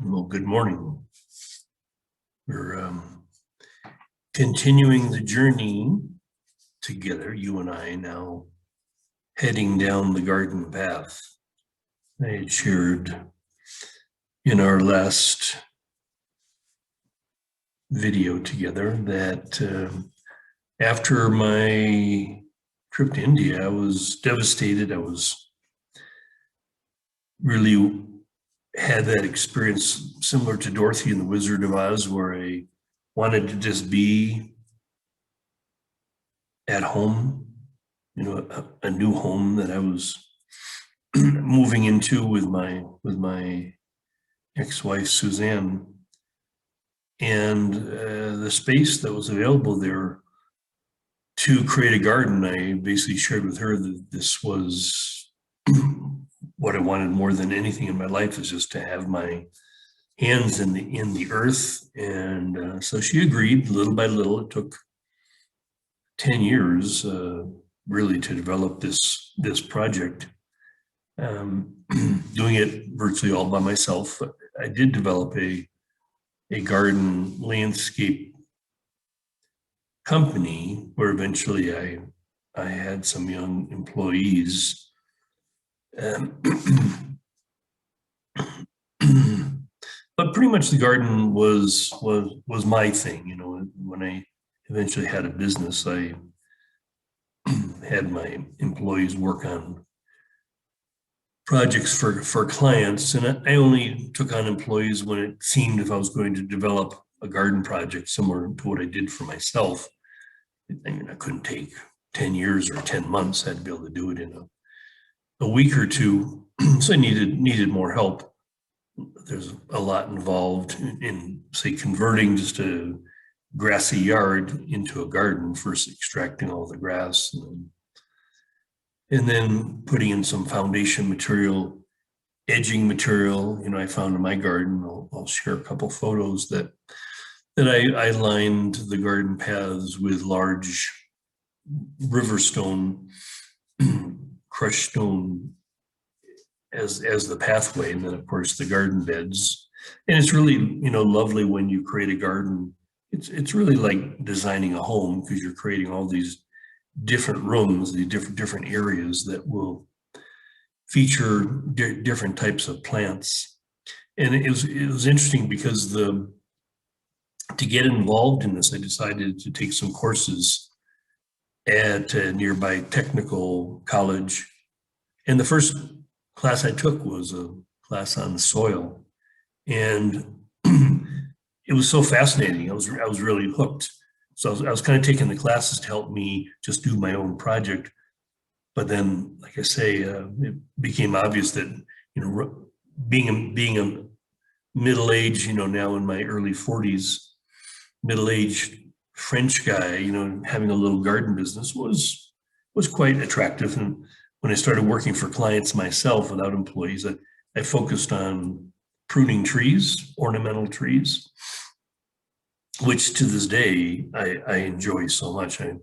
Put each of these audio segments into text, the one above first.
Well, good morning. We're continuing the journey together, you and I, now heading down the garden path. I had shared in our last video together that after my trip to India, I was devastated. I was really had that experience similar to Dorothy in The Wizard of Oz, where I wanted to just be at home, a new home that I was moving into with my ex-wife Suzanne, and the space that was available there to create a garden. I basically shared with her that this was what I wanted more than anything in my life, is just to have my hands in the earth. And so she agreed little by little. It took 10 years really to develop this project, doing it virtually all by myself. I did develop a garden landscape company where eventually I had some young employees. But pretty much the garden was my thing. When I eventually had a business, I had my employees work on projects for clients, and I only took on employees when it seemed if I was going to develop a garden project similar to what I did for myself. I mean, I couldn't take 10 years or 10 months. I had to be able to do it in a week or two. So I needed more help. There's a lot involved in say, converting just a grassy yard into a garden, first extracting all the grass and then putting in some foundation material, edging material. I found in my garden. I'll share a couple photos that I lined the garden paths with large river stone, crushed stone as the pathway, and then of course the garden beds. And it's really lovely when you create a garden. It's really like designing a home, because you're creating all these different rooms, the different areas that will feature different types of plants. And it was interesting because to get involved in this, I decided to take some courses at a nearby technical college. And the first class I took was a class on soil, and it was so fascinating. I was really hooked. So I was kind of taking the classes to help me just do my own project. But then, like I say, it became obvious that being a middle-aged, now in my early 40s, middle-aged French guy, having a little garden business was quite attractive. And when I started working for clients myself without employees, I focused on pruning trees, ornamental trees, which to this day I enjoy so much. I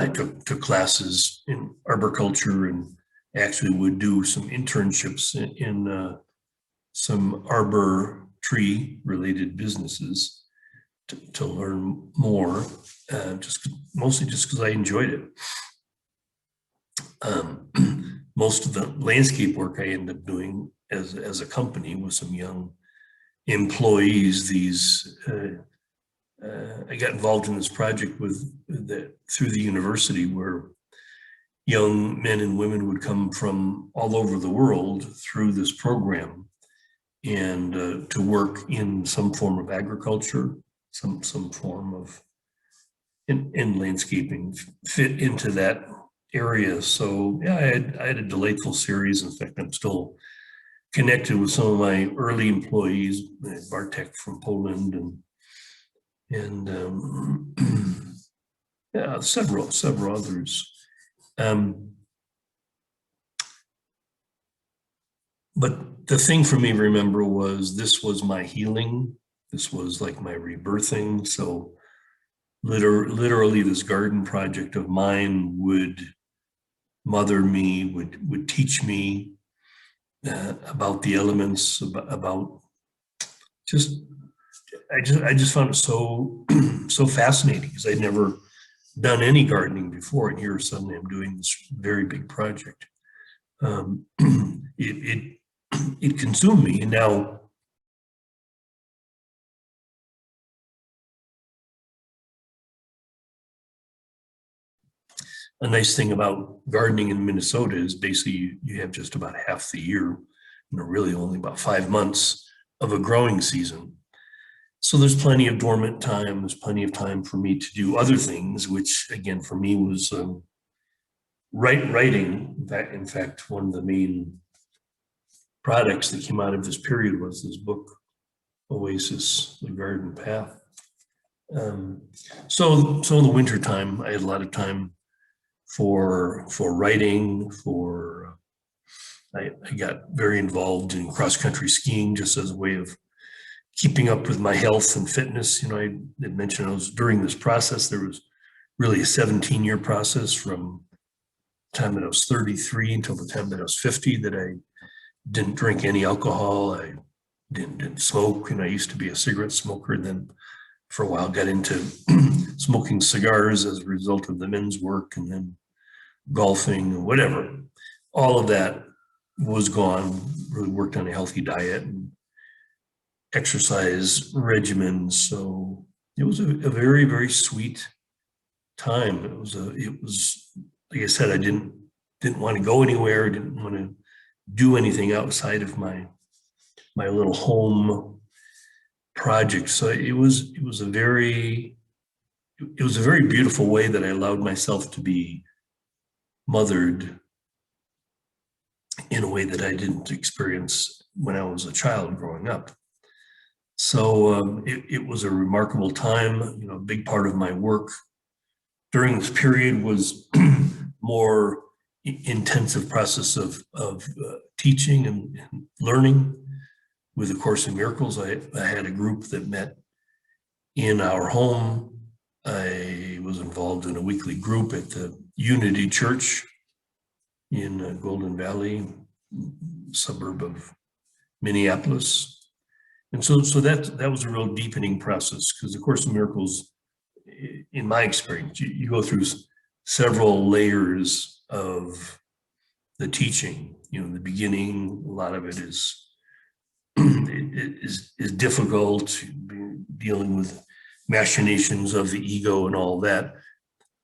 took classes in arboriculture, and actually would do some internships in some arbor tree related businesses to learn more, mostly just because I enjoyed it. Most of the landscape work I ended up doing as a company with some young employees. I got involved in this project through the university, where young men and women would come from all over the world through this program, and to work in some form of agriculture, some form of in landscaping, fit into that area. So yeah, I had a delightful series. In fact, I'm still connected with some of my early employees, Bartek from Poland, and yeah, several others. But the thing for me to remember was this was my healing. This was like my rebirthing. So literally this garden project of mine would mother me, would teach me about the elements, about just I just found it so so fascinating because I'd never done any gardening before, and here suddenly I'm doing this very big project. It it consumed me, and now a nice thing about gardening in Minnesota is basically you have just about half the year, really only about 5 months of a growing season. So there's plenty of dormant time. There's plenty of time for me to do other things, which again for me was writing. In fact, one of the main products that came out of this period was this book, OASIS, The Garden Path. So in the winter time, I had a lot of time for writing. I got very involved in cross country skiing just as a way of keeping up with my health and fitness. I had mentioned I was during this process. There was really a 17-year process from the time that I was 33 until the time that I was 50 that I didn't drink any alcohol. I didn't smoke, and I used to be a cigarette smoker. Then for a while got into smoking cigars as a result of the men's work, and then golfing, whatever. All of that was gone. Really worked on a healthy diet and exercise regimen. So it was a very, very sweet time. It was like I said, I didn't want to go anywhere. Didn't want to do anything outside of my little home project. So it was a very beautiful way that I allowed myself to be mothered in a way that I didn't experience when I was a child growing up. So it was a remarkable time. A big part of my work during this period was more intensive process of teaching and learning with A Course in Miracles. I had a group that met in our home. I was involved in a weekly group at the Unity Church in Golden Valley, suburb of Minneapolis. And so that was a real deepening process, because A Course in Miracles, in my experience, you go through several layers of the teaching. In the beginning, a lot of it is difficult, dealing with machinations of the ego and all that.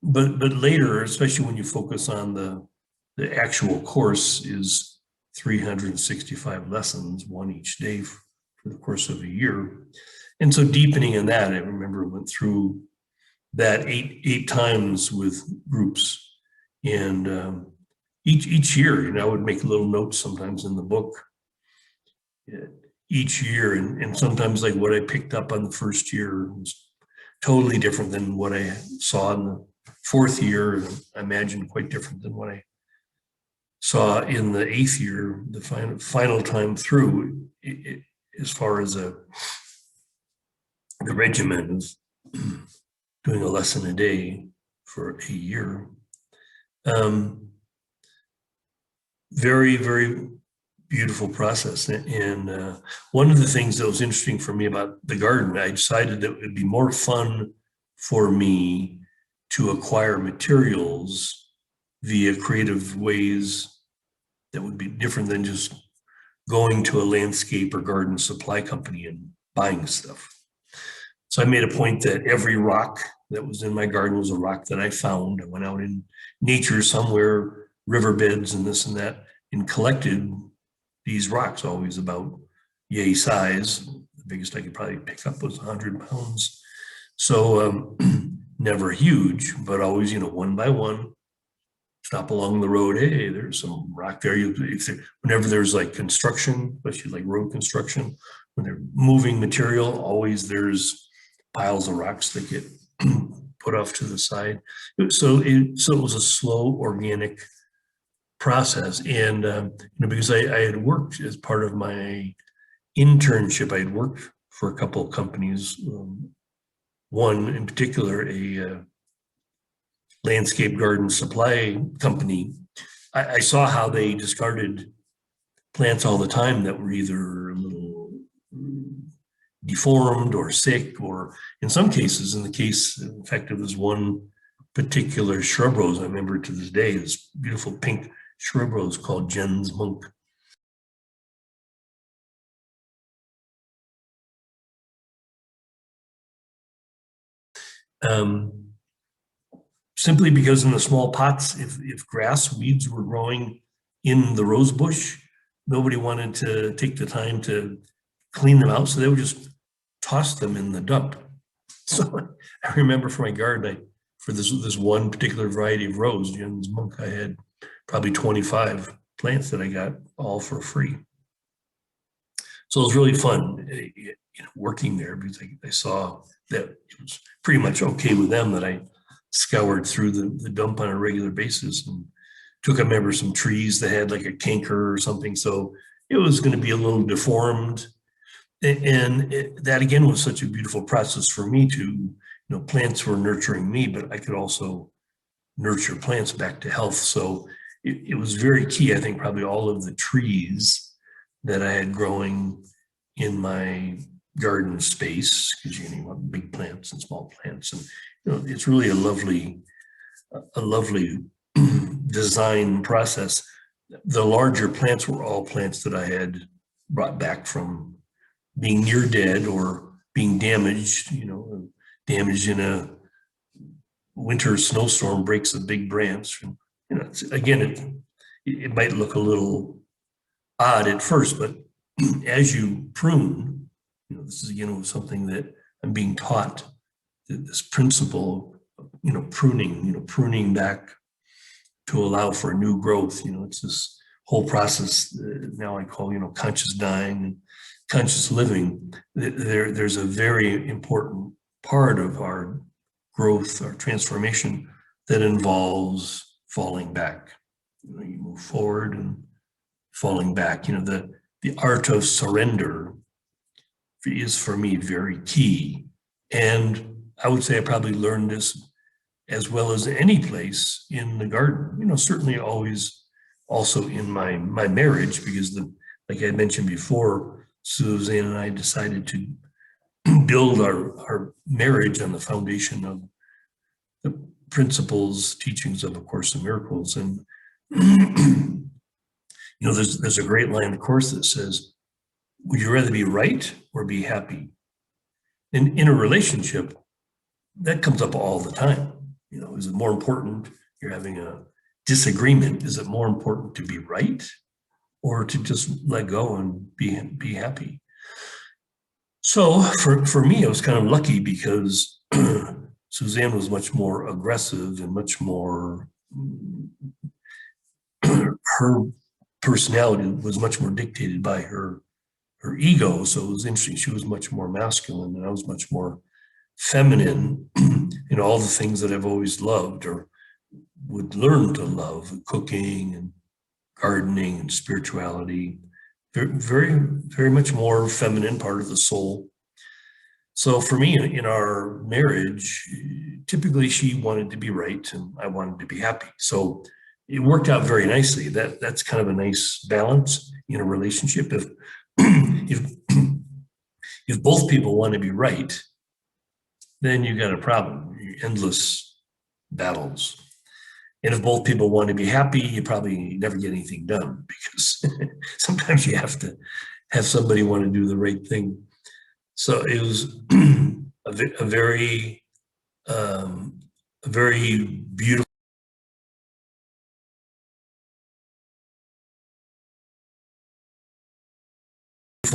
But later, especially when you focus on the actual course, is 365 lessons, one each day for the course of a year. And so deepening in that, I remember went through that eight times with groups. And each year, I would make little notes sometimes in the book each year. And sometimes like what I picked up on the first year was totally different than what I saw in the fourth year. And I imagine quite different than what I saw in the eighth year, the final time through, as far as the regimen of doing a lesson a day for a year. Very, very beautiful process. And one of the things that was interesting for me about the garden, I decided that it would be more fun for me to acquire materials via creative ways that would be different than just going to a landscape or garden supply company and buying stuff. So I made a point that every rock that was in my garden was a rock that I found. I went out in nature somewhere, riverbeds and this and that, and collected these rocks, always about yay size. The biggest I could probably pick up was 100 pounds. So never huge, but always, one by one. Stop along the road. Hey, there's some rock there. Whenever there's like construction, especially like road construction, when they're moving material, always there's piles of rocks that get put off to the side. So it was a slow, organic process. And because I had worked as part of my internship, I had worked for a couple of companies. One in particular, a landscape garden supply company. I saw how they discarded plants all the time that were either a little deformed or sick, or in some cases, in the case, in fact, of this one particular shrub rose, I remember to this day, this beautiful pink shrub rose called Jens Monk. Simply because in the small pots, if grass weeds were growing in the rose bush, nobody wanted to take the time to clean them out, so they would just toss them in the dump. So I remember for my garden, for this one particular variety of rose, Jens Monk, I had probably 25 plants that I got all for free. So it was really fun, working there, because I saw that it was pretty much okay with them that I scoured through the dump on a regular basis and took, I remember, some trees that had like a canker or something. So it was going to be a little deformed. And that again was such a beautiful process for me to, plants were nurturing me, but I could also nurture plants back to health. So it was very key. I think probably all of the trees that I had growing in my garden space, because you want big plants and small plants, and it's really a lovely design process. The larger plants were all plants that I had brought back from being near dead or being damaged. Damaged in a winter snowstorm breaks a big branch. Again, it might look a little odd at first, but as you prune, this is again something that I'm being taught, this principle of pruning back to allow for new growth. It's this whole process now I call conscious dying and conscious living. There's a very important part of our growth, our transformation, that involves falling back. You move forward and falling back. The art of surrender is for me very key. And I would say I probably learned this as well as any place in the garden, certainly always also in my marriage, because like I mentioned before, Suzanne and I decided to build our marriage on the foundation of the principles, teachings of A Course in Miracles. And there's a great line, of course, that says, would you rather be right or be happy? And in a relationship, that comes up all the time. Is it more important, you're having a disagreement, is it more important to be right or to just let go and be happy? So for me, I was kind of lucky because Suzanne was much more aggressive and much more, her personality was much more dictated by her ego. So it was interesting. She was much more masculine and I was much more feminine in all the things that I've always loved or would learn to love: cooking and gardening and spirituality. Very, very much more feminine part of the soul. So for me, in our marriage, typically she wanted to be right and I wanted to be happy. So it worked out very nicely. That's kind of a nice balance in a relationship. If both people want to be right, then you got a problem, endless battles. And if both people want to be happy, you probably never get anything done, because sometimes you have to have somebody want to do the right thing. So it was a very beautiful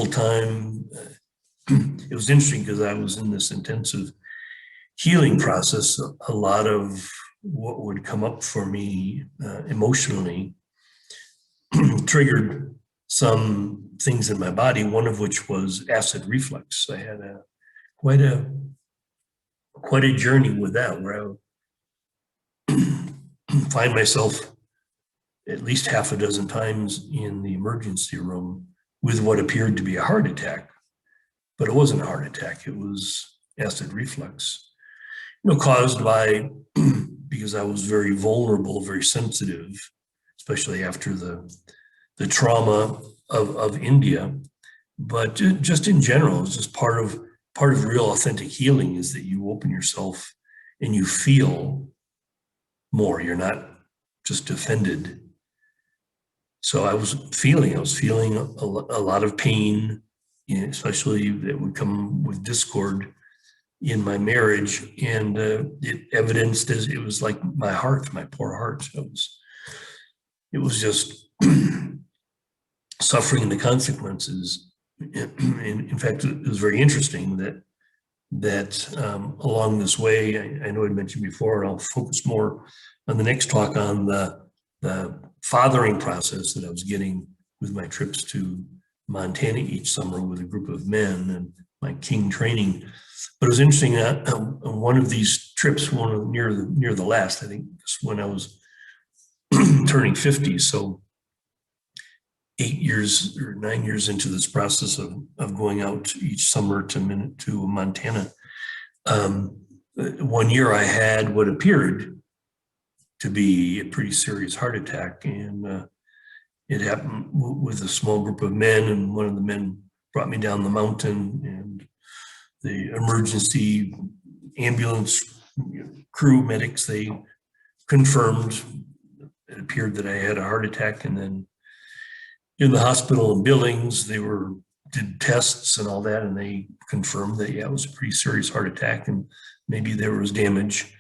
time. It was interesting because I was in this intensive healing process. A lot of what would come up for me emotionally triggered some things in my body, one of which was acid reflux. I had quite a journey with that, where I find myself at least half a dozen times in the emergency room with what appeared to be a heart attack, but it wasn't a heart attack. It was acid reflux, caused by, because I was very vulnerable, very sensitive, especially after the trauma of India. but just in general, it's just part of real authentic healing is that you open yourself and you feel more. You're not just offended. So I was feeling a lot of pain, especially that would come with discord in my marriage, and it evidenced as it was like my heart, my poor heart. It was just suffering the consequences. In fact, it was very interesting that along this way, I know I mentioned before, and I'll focus more on the next talk on the fathering process that I was getting with my trips to Montana each summer with a group of men and my King training. But it was interesting that one of these trips, near the last, I think, when I was turning 50, so 8 years or 9 years into this process of going out each summer to Montana. One year I had what appeared to be a pretty serious heart attack, and it happened with a small group of men, and one of the men brought me down the mountain, and the emergency ambulance crew medics, they confirmed it appeared that I had a heart attack. And then in the hospital in Billings, they did tests and all that, and they confirmed that, yeah, it was a pretty serious heart attack, and maybe there was damage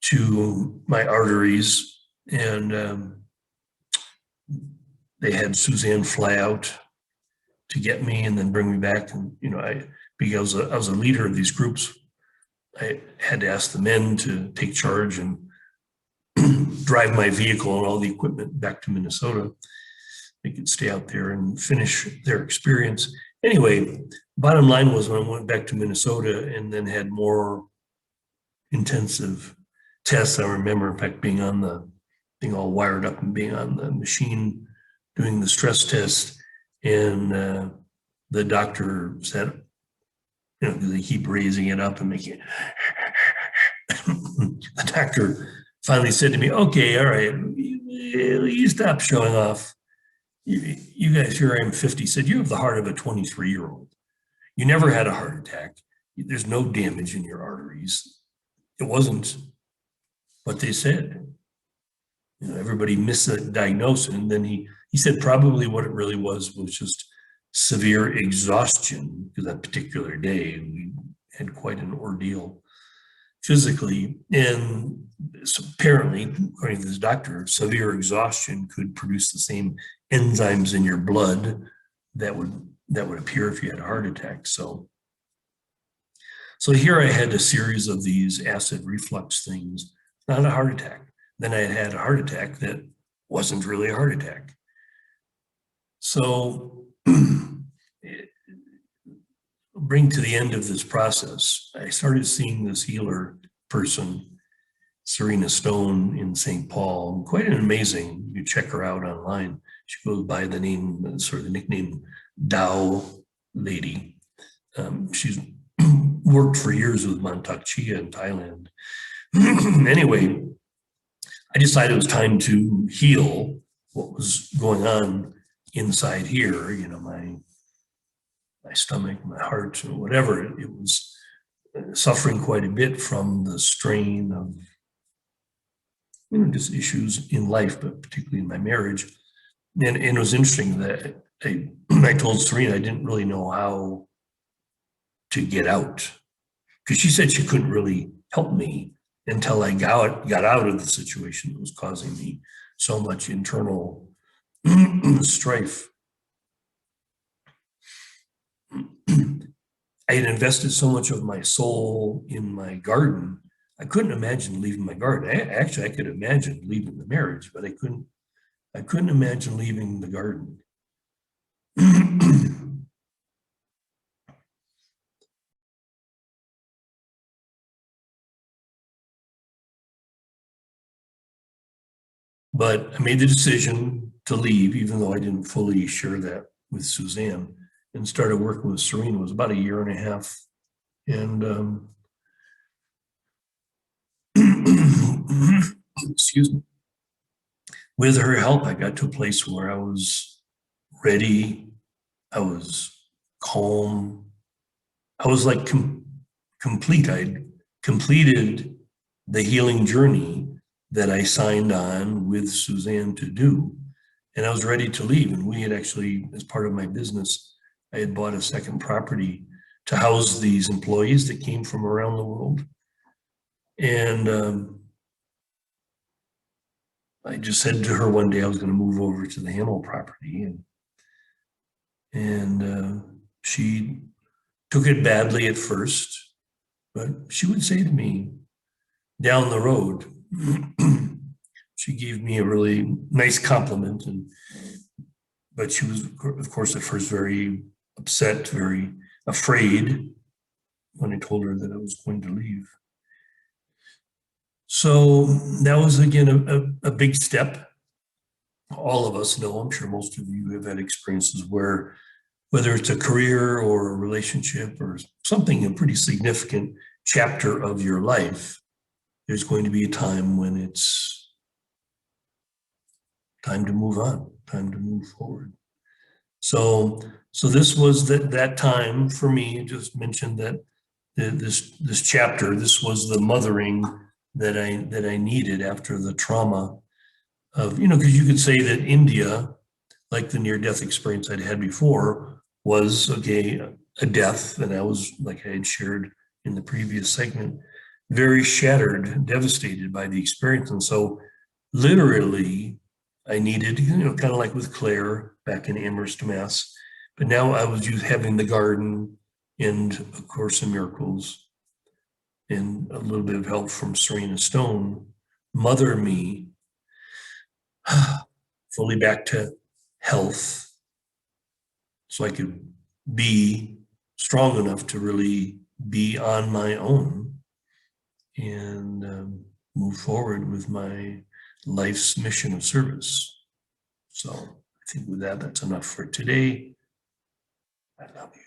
to my arteries. And they had Suzanne fly out to get me and then bring me back. And, because I was a leader of these groups, I had to ask the men to take charge and drive my vehicle and all the equipment back to Minnesota. They could stay out there and finish their experience. Anyway, bottom line was, when I went back to Minnesota and then had more intensive tests, I remember, in fact, being all wired up and being on the machine doing the stress test. And the doctor said, they keep raising it up and making it. The doctor finally said to me, "Okay, all right, you stop showing off. You guys, here I am 50, said, you have the heart of a 23-year-old. You never had a heart attack. There's no damage in your arteries." It wasn't what they said. Everybody misdiagnosed. And then he said probably what it really was just severe exhaustion, because that particular day we had quite an ordeal physically. And so apparently, according to this doctor, severe exhaustion could produce the same enzymes in your blood that would appear if you had a heart attack. So here I had a series of these acid reflux things, not a heart attack. Then I had a heart attack that wasn't really a heart attack. So bring to the end of this process, I started seeing this healer person, Serena Stone, in St. Paul. Quite an amazing, you check her out online. She goes by the name, sort of the nickname, Tao Lady. She's worked for years with Montauk Chia in Thailand. Anyway, I decided it was time to heal what was going on inside here, my stomach, my heart, or whatever. It was suffering quite a bit from the strain of, just issues in life, but particularly in my marriage. And it was interesting that I told Serena I didn't really know how to get out, because she said she couldn't really help me until I got out of the situation that was causing me so much internal strife. I had invested so much of my soul in my garden. I couldn't imagine leaving my garden. I could imagine leaving the marriage, but I couldn't imagine leaving the garden. But I made the decision to leave, even though I didn't fully share that with Suzanne, and started working with Serena. It was about a year and a half. And excuse me. With her help, I got to a place where I was ready. I was calm. I was like complete. I'd completed the healing journey that I signed on with Suzanne to do. And I was ready to leave. And we had actually, as part of my business, I had bought a second property to house these employees that came from around the world. And I just said to her one day I was going to move over to the Hamill property, and she took it badly at first, but she would say to me down the road, she gave me a really nice compliment, but she was, of course, at first very upset, very afraid when I told her that I was going to leave. So that was, again, a big step. All of us know, I'm sure most of you have had experiences where, whether it's a career or a relationship or something, a pretty significant chapter of your life, there's going to be a time when it's time to move on, time to move forward. So this was that time for me. I just mentioned that this chapter, this was the mothering that I needed after the trauma of, because you could say that India, like the near-death experience I'd had before, was, okay, a death, and I was, like I had shared in the previous segment, very shattered, devastated by the experience. And so literally I needed, kind of like with Claire back in Amherst, Mass, but now I was having the garden and A Course in Miracles and a little bit of help from Serena Stone mother me fully back to health, so I could be strong enough to really be on my own and move forward with my life's mission of service. So I think with that, that's enough for today. I love you.